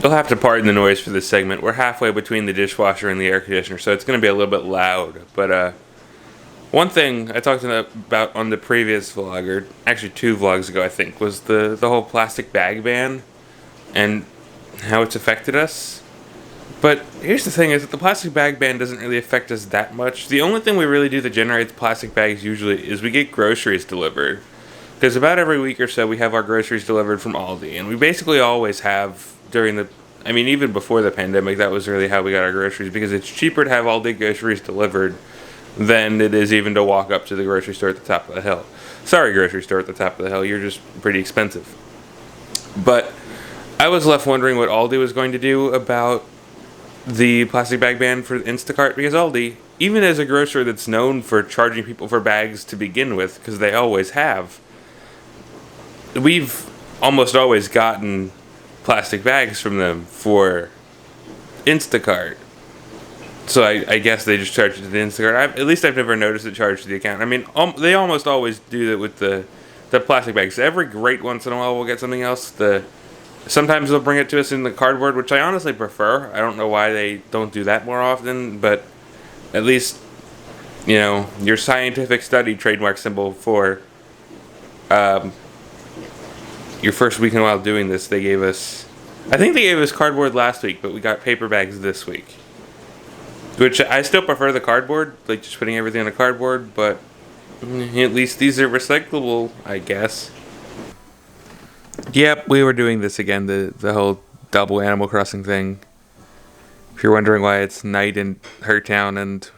You'll have to pardon the noise for this segment. We're halfway between the dishwasher and the air conditioner, so it's going to be a little bit loud. But one thing I talked about on the previous vlog, or actually 2 vlogs ago, I think, was the whole plastic bag ban and how it's affected us. But here's the thing, is that the plastic bag ban doesn't really affect us that much. The only thing we really do that generates plastic bags usually is we get groceries delivered. Because about every week or so we have our groceries delivered from Aldi. And we basically always have even before the pandemic, that was really how we got our groceries. Because it's cheaper to have Aldi groceries delivered than it is even to walk up to the grocery store at the top of the hill. Sorry, grocery store at the top of the hill, you're just pretty expensive. But I was left wondering what Aldi was going to do about the plastic bag ban for Instacart, because Aldi, even as a grocer that's known for charging people for bags to begin with, because they always have, we've almost always gotten plastic bags from them for Instacart. So I guess they just charge it to the Instacart. At least I've never noticed it charged to the account. I mean, they almost always do that with the plastic bags. Every great once in a while we'll get something else. Sometimes they'll bring it to us in the cardboard, which I honestly prefer. I don't know why they don't do that more often, but at least, your scientific study trademark symbol for your first week in a while doing this, I think they gave us cardboard last week, but we got paper bags this week. Which I still prefer the cardboard, like just putting everything on a cardboard, but at least these are recyclable, I guess. Yep, we were doing this again, the whole double Animal Crossing thing. If you're wondering why it's night in her town and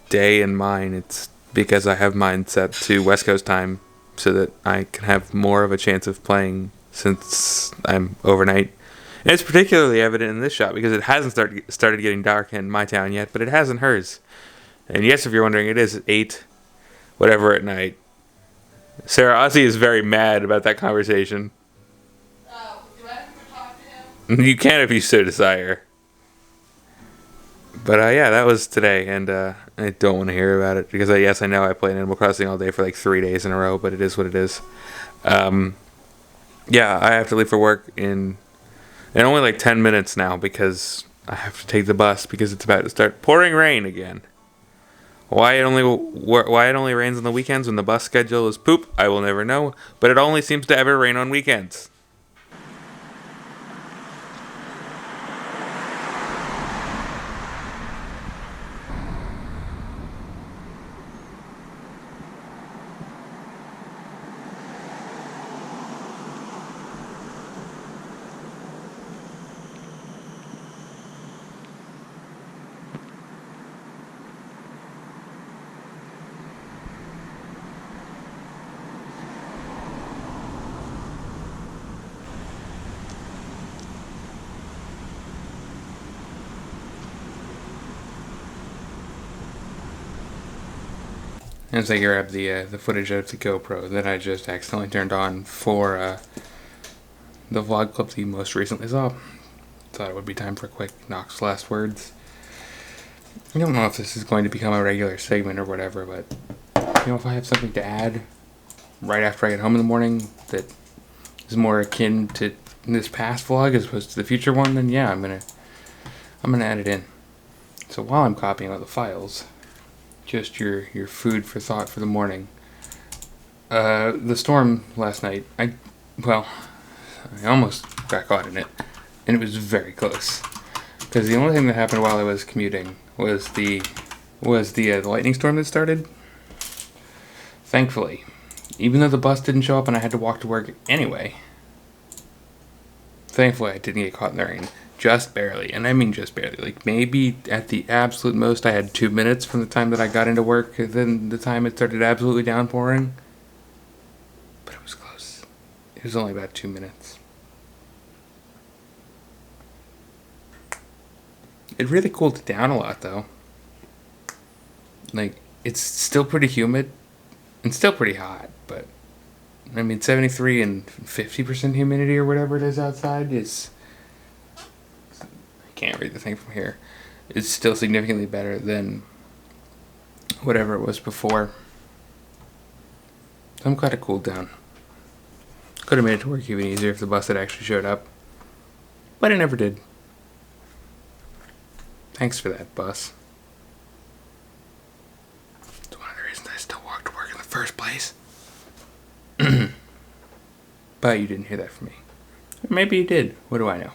day in mine, it's because I have mine set to West Coast time so that I can have more of a chance of playing since I'm overnight. And it's particularly evident in this shot because it hasn't started getting dark in my town yet, but it has in hers. And yes, if you're wondering, it is 8 whatever at night. Sarah, Ozzy is very mad about that conversation. Do I have to talk to him? You can if you so desire. But yeah, that was today, and I don't want to hear about it because yes, I know I played Animal Crossing all day for like 3 days in a row, but it is what it is. Yeah, I have to leave for work in only like 10 minutes now because I have to take the bus because it's about to start pouring rain again. Why it only rains on the weekends when the bus schedule is poop, I will never know, but it only seems to ever rain on weekends. As I grab the footage of the GoPro that I just accidentally turned on for the vlog clip that you most recently saw, thought it would be time for a quick Nock's last words. I don't know if this is going to become a regular segment or whatever, but if I have something to add right after I get home in the morning that is more akin to this past vlog as opposed to the future one, then yeah, I'm gonna add it in. So while I'm copying all the files, just your food for thought for the morning. The storm last night, I almost got caught in it, and it was very close. Because the only thing that happened while I was commuting was the lightning storm that started. Thankfully, even though the bus didn't show up and I had to walk to work anyway, thankfully I didn't get caught in the rain. Just barely, and I mean just barely. Like maybe at the absolute most I had 2 minutes from the time that I got into work and then the time it started absolutely downpouring. But it was close. It was only about 2 minutes. It really cooled it down a lot though. Like, it's still pretty humid and still pretty hot, but I mean 73 and 50% humidity or whatever it is outside is... can't read the thing from here. It's still significantly better than whatever it was before. So I'm glad it cooled down. Could have made it to work even easier if the bus had actually showed up. But I never did. Thanks for that, boss. It's one of the reasons I still walk to work in the first place. But you didn't hear that from me. Or maybe you did. What do I know?